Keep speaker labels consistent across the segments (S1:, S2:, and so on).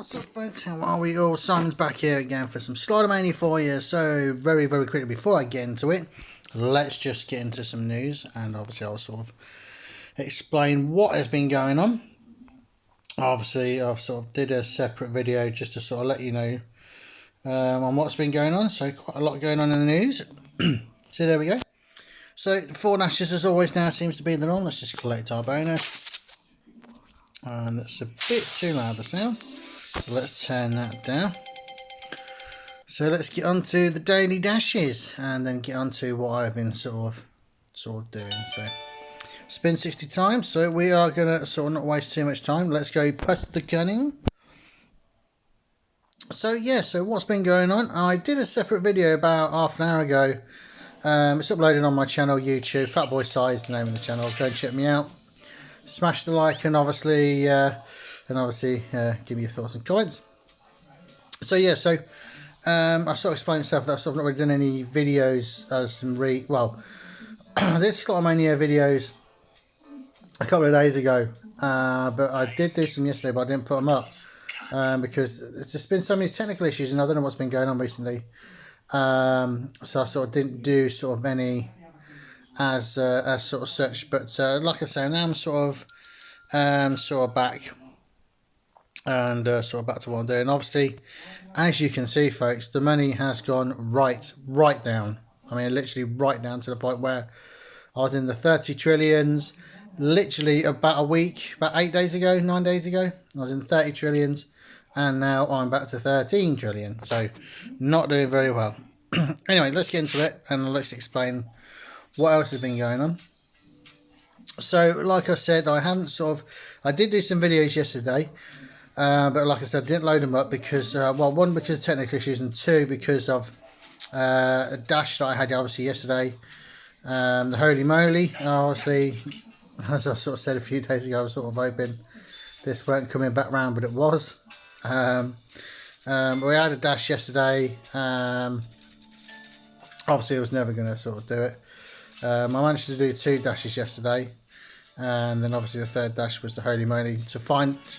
S1: What's up, folks? How are we all? Simon's back here again for some Slidermania for you. So, very quickly, before I get into it, let's just get into some news. And obviously, I'll sort of explain what has been going on. Obviously, I've sort of did a separate video just to sort of let you know on what's been going on. So, quite a lot going on in the news. So, there we go. So, 4 dashes as always now seems to be the norm. Let's just collect our bonus. And that's a bit too loud, the sound. So let's turn that down. So let's get on to the daily dashes and then get on to what I've been sort of doing. So spin 60 times. So we are going to sort of not waste too much time. Let's go past the gunning. So yeah, so what's been going on? I did a separate video about half an hour ago. It's uploaded on my channel, YouTube. Fatboy Sai is the name of the channel. Go and check me out. Smash the like and obviously give me your thoughts and comments. So yeah, so I sort of explained myself that I've sort of not really done any videos as some I did Slidermania videos a couple of days ago, but I did do some yesterday, but I didn't put them up because there's just been so many technical issues and I don't know what's been going on recently. So I sort of didn't do sort of any as sort of such, but like I say, now I'm sort of back and sort of back to what I'm doing. Obviously, as you can see, folks, the money has gone right down. I mean, literally right down to the point where I was in the 30 trillions literally about 8 days ago, 9 days ago. I was in 30 trillions and now I'm back to 13 trillion. So not doing very well. Anyway, let's get into it and let's explain what else has been going on. So like I said, I did do some videos yesterday, but like I said, I didn't load them up because one, because of technical issues, and two, because of a dash that I had obviously yesterday, the Holy Moly. Obviously, as I sort of said a few days ago, I was sort of hoping this weren't coming back round, but it was. We had a dash yesterday. Obviously I was never going to sort of do it. I managed to do 2 dashes yesterday, and then obviously the 3rd dash was the Holy Moly to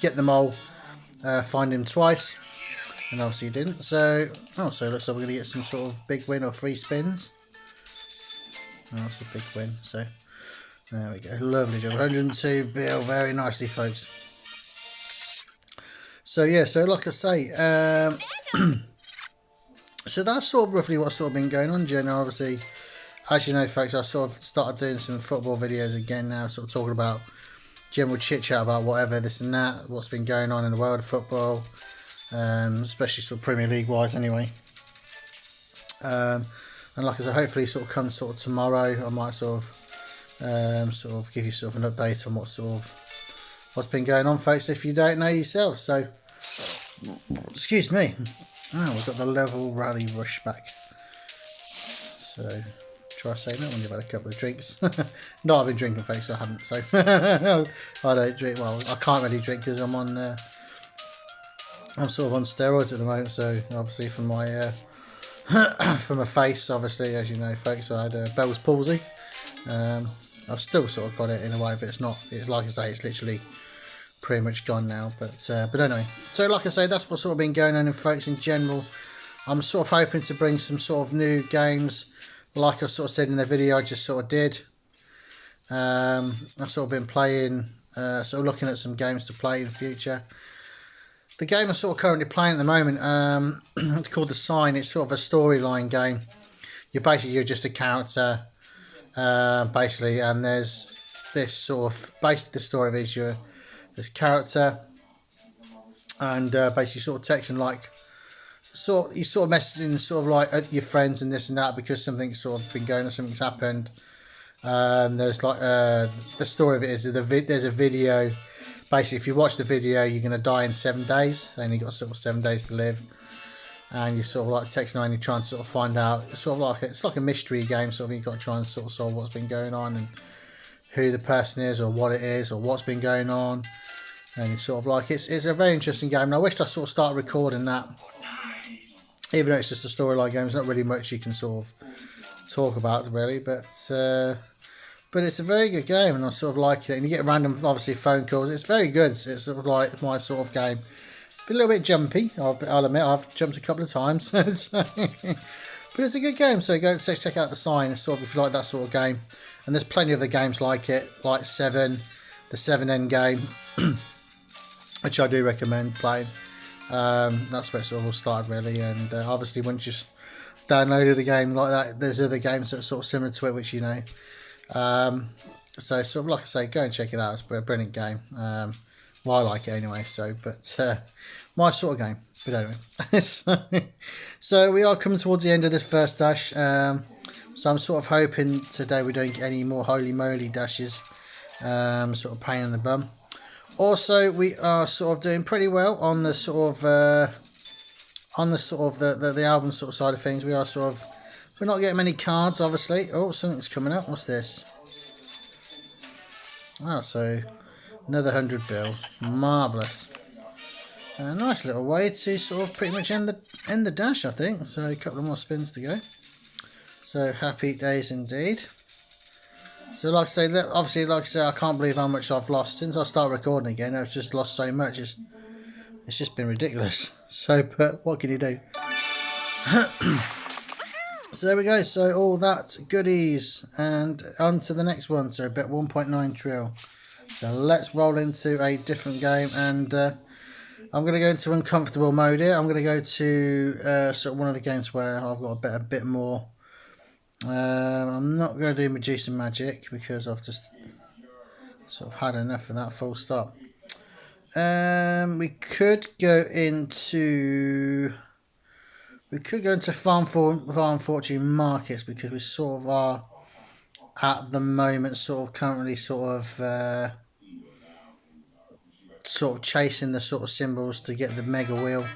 S1: get the mole, find him twice, and obviously he didn't. So it looks like we're going to get some sort of big win or 3 spins. Oh, that's a big win. So there we go, lovely job, 102 bill, very nicely, folks. So yeah, so like I say, so that's sort of roughly what's sort of been going on. General, obviously, as you know, folks, I sort of started doing some football videos again now, sort of talking about general chit chat about whatever, this and that, what's been going on in the world of football, especially sort of Premier League wise anyway. And like I said, hopefully sort of come sort of tomorrow, I might sort of give you sort of an update on what's been going on, folks, if you don't know yourself. So excuse me. Oh, we've got the level rally rush back. So try saying that when you've had a couple of drinks. No, I've been drinking, folks, so I haven't. So I don't drink. Well, I can't really drink because I'm sort of on steroids at the moment. So obviously from my from my face, obviously, as you know, folks, I had Bell's palsy. I've still sort of got it in a way, but it's not. It's like I say, it's literally pretty much gone now. But anyway, so like I say, that's what's sort of been going on, in folks, in general. I'm sort of hoping to bring some sort of new games, like I sort of said in the video I just sort of did. I've sort of been playing, sort of looking at some games to play in the future. The game I'm sort of currently playing at the moment, it's called The Sign. It's sort of a storyline game. You're just a character, basically, and there's this sort of, basically the story is you're this character, and basically sort of texting like, you sort of messaging sort of like your friends and this and that because something's sort of been going on, something's happened. There's like the story of it is there's a video. Basically, if you watch the video, you're going to die in 7 days. Then you've got sort of 7 days to live, and you sort of like texting and you're trying to sort of find out. It's like a mystery game. Sort of you've got to try and sort of solve what's been going on and who the person is or what it is or what's been going on. And it's sort of like it's a very interesting game. And I wished I sort of started recording that. Even though it's just a storyline game, there's not really much you can sort of talk about really, but it's a very good game and I sort of like it. And you get random, obviously, phone calls. It's very good. It's sort of like my sort of game. a little bit jumpy, I'll admit. I've jumped a couple of times. So, but it's a good game, so go check out the sign. It's sort of, if you like that sort of game. And there's plenty of the games like it, like 7, the 7 End game, which I do recommend playing. That's where it sort of all started, really. And obviously, once you've downloaded a game like that, there's other games that are sort of similar to it, which you know. So sort of like I say, go and check it out. It's a brilliant game. Well, I like it anyway. So, but my sort of game. But anyway, so we are coming towards the end of this first dash. So I'm sort of hoping today we don't get any more holy moly dashes. Sort of pain in the bum. Also, we are sort of doing pretty well on the sort of the album sort of side of things. We are sort of, we're not getting many cards, obviously. Oh, something's coming up. What's this? Oh, so another 100 bill. Marvellous. A nice little way to sort of pretty much end the dash, I think. So a couple of more spins to go. So happy days indeed. So like I say, obviously, like I say, I can't believe how much I've lost since I started recording again. I've just lost so much. It's just been ridiculous. So, but what can you do? So there we go. So all that goodies, and on to the next one. So bet 1.9 trill. So let's roll into a different game, and I'm going to go into uncomfortable mode here. I'm going to go to sort of one of the games where I've got a bit more. I'm not going to do Medusa Magic because I've just sort of had enough of that, full stop. We could go into Farm Fortune Markets because we sort of are at the moment currently chasing the sort of symbols to get the mega wheel,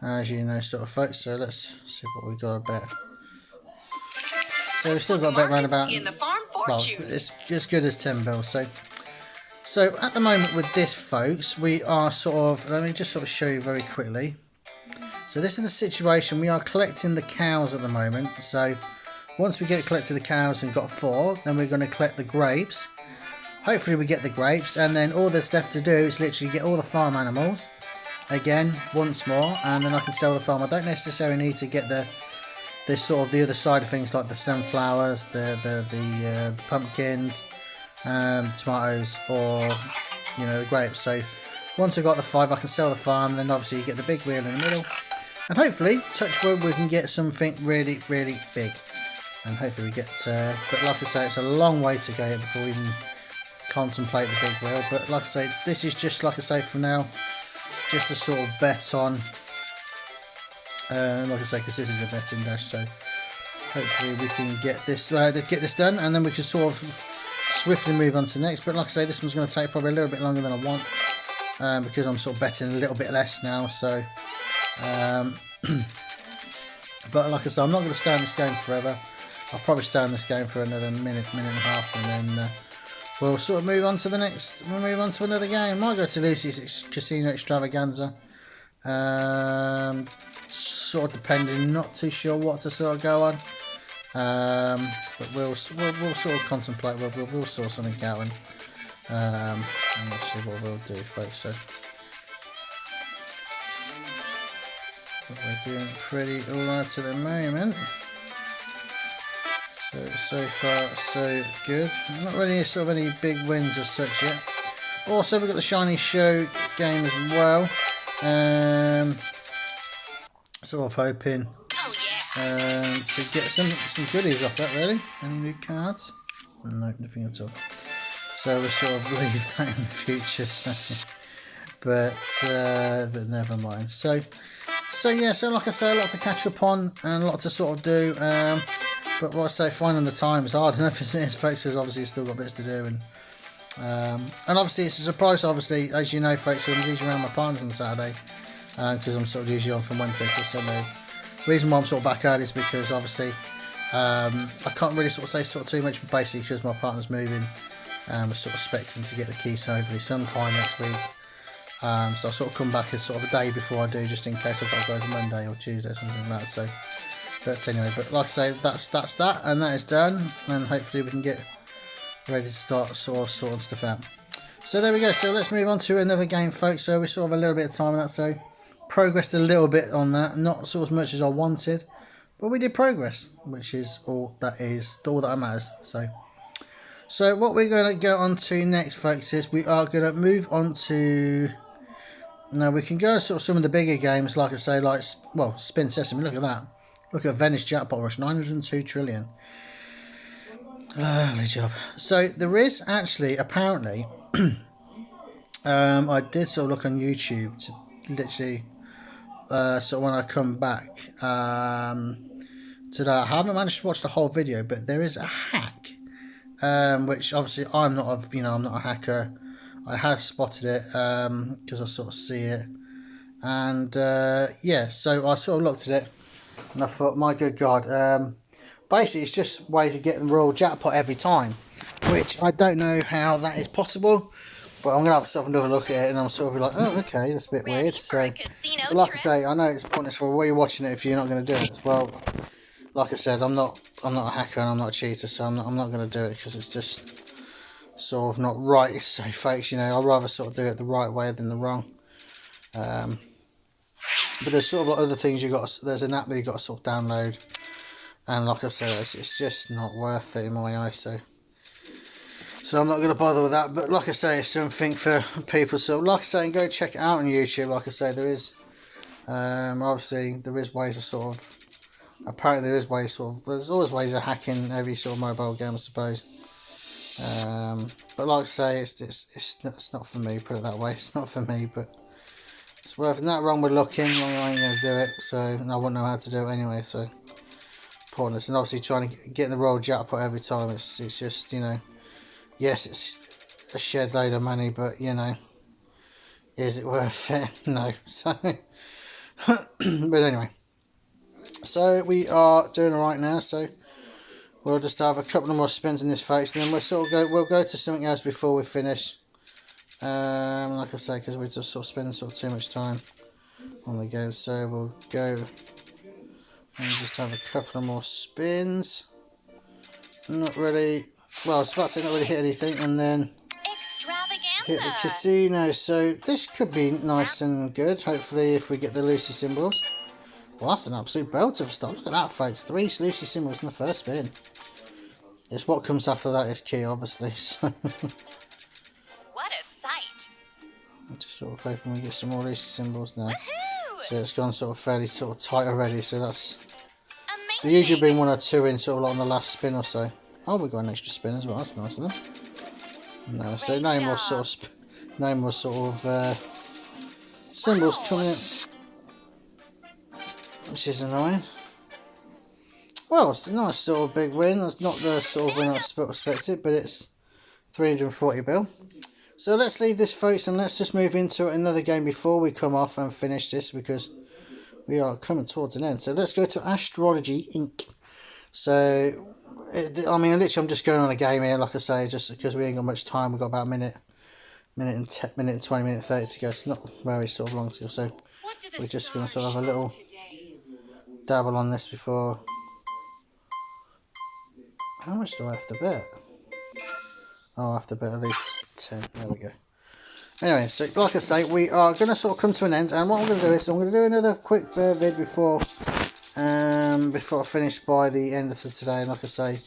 S1: as you know, sort of folks. So let's see what we got a bet. So we've still got a bet round about, well, it's as good as 10 bills. So at the moment with this, folks, we are sort of, let me just sort of show you very quickly. So this is the situation. We are collecting the cows at the moment. So once we get collected the cows and got 4, then we're going to collect the grapes. Hopefully we get the grapes, and then all that's left to do is literally get all the farm animals again once more, and then I can sell the farm. I don't necessarily need to get the other side of things, like the sunflowers, the pumpkins, tomatoes, or you know, the grapes. So once I've got the 5, I can sell the farm. Then obviously you get the big wheel in the middle, and hopefully, touch wood, we can get something really, really big. And hopefully we get. But like I say, it's a long way to go before we even contemplate the big wheel. But like I say, this is just, like I say, for now, just a sort of bet on. Like I say, because this is a betting dash, so hopefully we can get this done, and then we can sort of swiftly move on to the next. But like I say, this one's going to take probably a little bit longer than I want, because I'm sort of betting a little bit less now. So, but like I say, I'm not going to stay in this game forever. I'll probably stay in this game for another minute and a half, and then we'll sort of move on to the next. We'll move on to another game. Might go to Lucy's Casino Extravaganza. Sort of depending, not too sure what to sort of go on, but we'll sort of contemplate. We'll sort something out, and we'll see what we'll do, folks. So we're doing pretty alright at the moment. So far so good. Not really sort of any big wins as such yet. Also, we've got the Shiny Show game as well. Sort of hoping to get some goodies off that, really. Any new cards? No, nothing at all. So we'll sort of leave that in the future. So. But never mind. So yeah. So like I say, a lot to catch up on and a lot to sort of do. But what I say, finding the time is hard enough, isn't it, folks? Because obviously, still got bits to do, and obviously it's a surprise. Obviously, as you know, folks, I'm usually around my partners on Saturday. Because I'm sort of usually on from Wednesday till Sunday. The reason why I'm sort of back early is because obviously I can't really sort of say too much, but basically because my partner's moving, we're sort of expecting to get the keys hopefully sometime next week. So I'll sort of come back as sort of a day before I do, just in case I've got to go to Monday or Tuesday or something like that. So, but anyway, but like I say, that's that, and that is done, and hopefully we can get ready to start sorting stuff out. So there we go. So let's move on to another game, folks. So we sort of have a little bit of time on that. So progressed a little bit on that, not so as much as I wanted, but we did progress, which is all that matters. So what we're going to go on to next, folks, is we are going to move on to... Now, we can go sort of some of the bigger games, like I say, like, well, Spin Sesame, look at that. Look at Venice Jackpot Rush, 902 trillion. Lovely job. So, there is actually, apparently, I did sort of look on YouTube to literally, sort of when I come back today. I haven't managed to watch the whole video, but there is a hack. Which obviously I'm not a hacker. I have spotted it because I sort of see it, and yeah, so I sort of looked at it and I thought, my good God, basically it's just ways of getting the royal jackpot every time, which I don't know how that is possible, but I'm gonna have to another look at it, and I'm sort of like, oh, okay, that's a bit weird. So, but like I say, I know it's pointless for why you're watching it if you're not going to do it. Well, like I said, I'm not a hacker and I'm not a cheater, so I'm not going to do it because it's just sort of not right. So, folks, you know, I'd rather sort of do it the right way than the wrong. But there's sort of like other things there's an app that you got to sort of download, and like I said, it's just not worth it in my eyes. So I'm not going to bother with that. But like I say, it's something for people. So like I say, go check it out on YouTube. Like I say, there is obviously there is ways to sort of. Apparently there is ways there's always ways of hacking every sort of mobile game, I suppose. But like I say, it's not for me, put it that way. It's not for me, but it's worth not wrong with looking. I ain't going to do it, so, and I wouldn't know how to do it anyway, so pointless. And obviously trying to get the royal jackpot every time, it's just, you know, yes, it's a shed load of money, but, you know, is it worth it? No. So, but anyway. So we are doing alright now, so we'll just have a couple of more spins in this, folks, and then we'll go to something else before we finish. Like I say, because we're just sort of spending too much time on the go, so we'll go and just have a couple of more spins. Not really, well, I was about to say not really hit anything, and then hit the casino. So this could be nice and good, hopefully, if we get the Lucy symbols. Well, that's an absolute belter for stuff. Look at that, folks. 3 Lucy symbols in the first spin. It's what comes after that is key, obviously. So
S2: what a sight!
S1: I'm just sort of hoping we get some more Lucy symbols now. So it's gone sort of fairly sort of tight already. So that's there usually been 1 or 2 in sort of like on the last spin or so. Oh, we got an extra spin as well. That's nice of them. No, so no more sort of symbols coming in. Which is annoying. Well, it's a nice sort of big win. It's not the sort of win I expected, but it's 340 bill. So let's leave this, folks, and let's just move into another game before we come off and finish this, because we are coming towards an end. So let's go to Astrology Inc. So, I mean, literally, I'm just going on a game here, like I say, just because we ain't got much time. We've got about a minute and 20, minute 30 to go. It's not very sort of long to go. So we're just going to sort of have a little dabble on this before. How much do I have to bet? Oh, I have to bet at least 10. There we go. Anyway, so like I say, we are going to sort of come to an end, and what I'm going to do is I'm going to do another quick vid before I finish by the end of today. And like I say,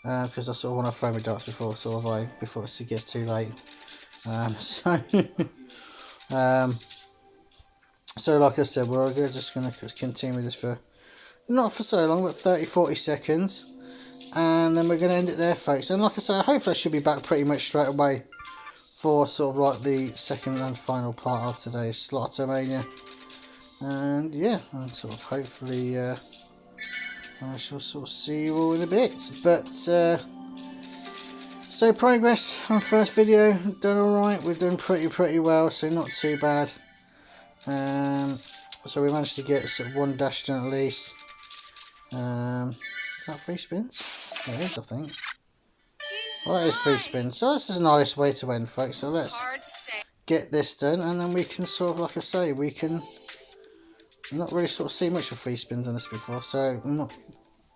S1: because I sort of want to throw my darts before it gets too late. So like I said, we're just going to continue this for not for so long, but 30-40 seconds, and then we're going to end it there, folks. And like I say, hopefully I should be back pretty much straight away for sort of like the second and final part of today's Slotomania. And yeah, and sort of hopefully I shall sort of see you all in a bit. But so progress on first video, done alright. We've done pretty well, so not too bad. So we managed to get sort of 1 dash done at least. Is that 3 spins? It is, I think. Well, that is 3 spins. So this is a nice way to end, folks. So let's get this done, and then we can sort of, like I say, we can not really sort of see much of 3 spins on this before, so I'm not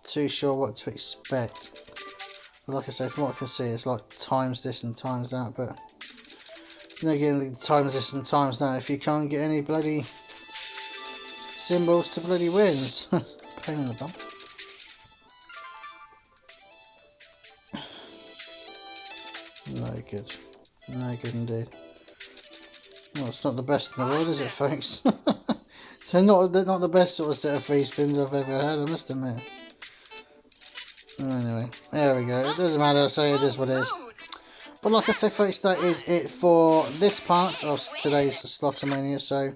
S1: too sure what to expect. But like I say, from what I can see, it's like times this and times that, but you know, getting the times this and times that if you can't get any bloody symbols to bloody wins. Pain in the bum. No good. No good indeed. Well, it's not the best in the world, is it, folks? So not the best sort of set of free spins I've ever had, I must admit. Anyway, there we go. It doesn't matter, so it is what it is. But like I say, folks, that is it for this part of today's Slotomania. So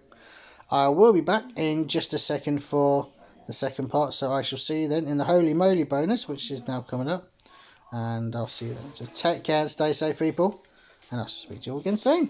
S1: I will be back in just a second for the second part. So I shall see you then in the Holy Moly bonus, which is now coming up. And I'll see you then. So take care and stay safe, people. And I'll speak to you all again soon.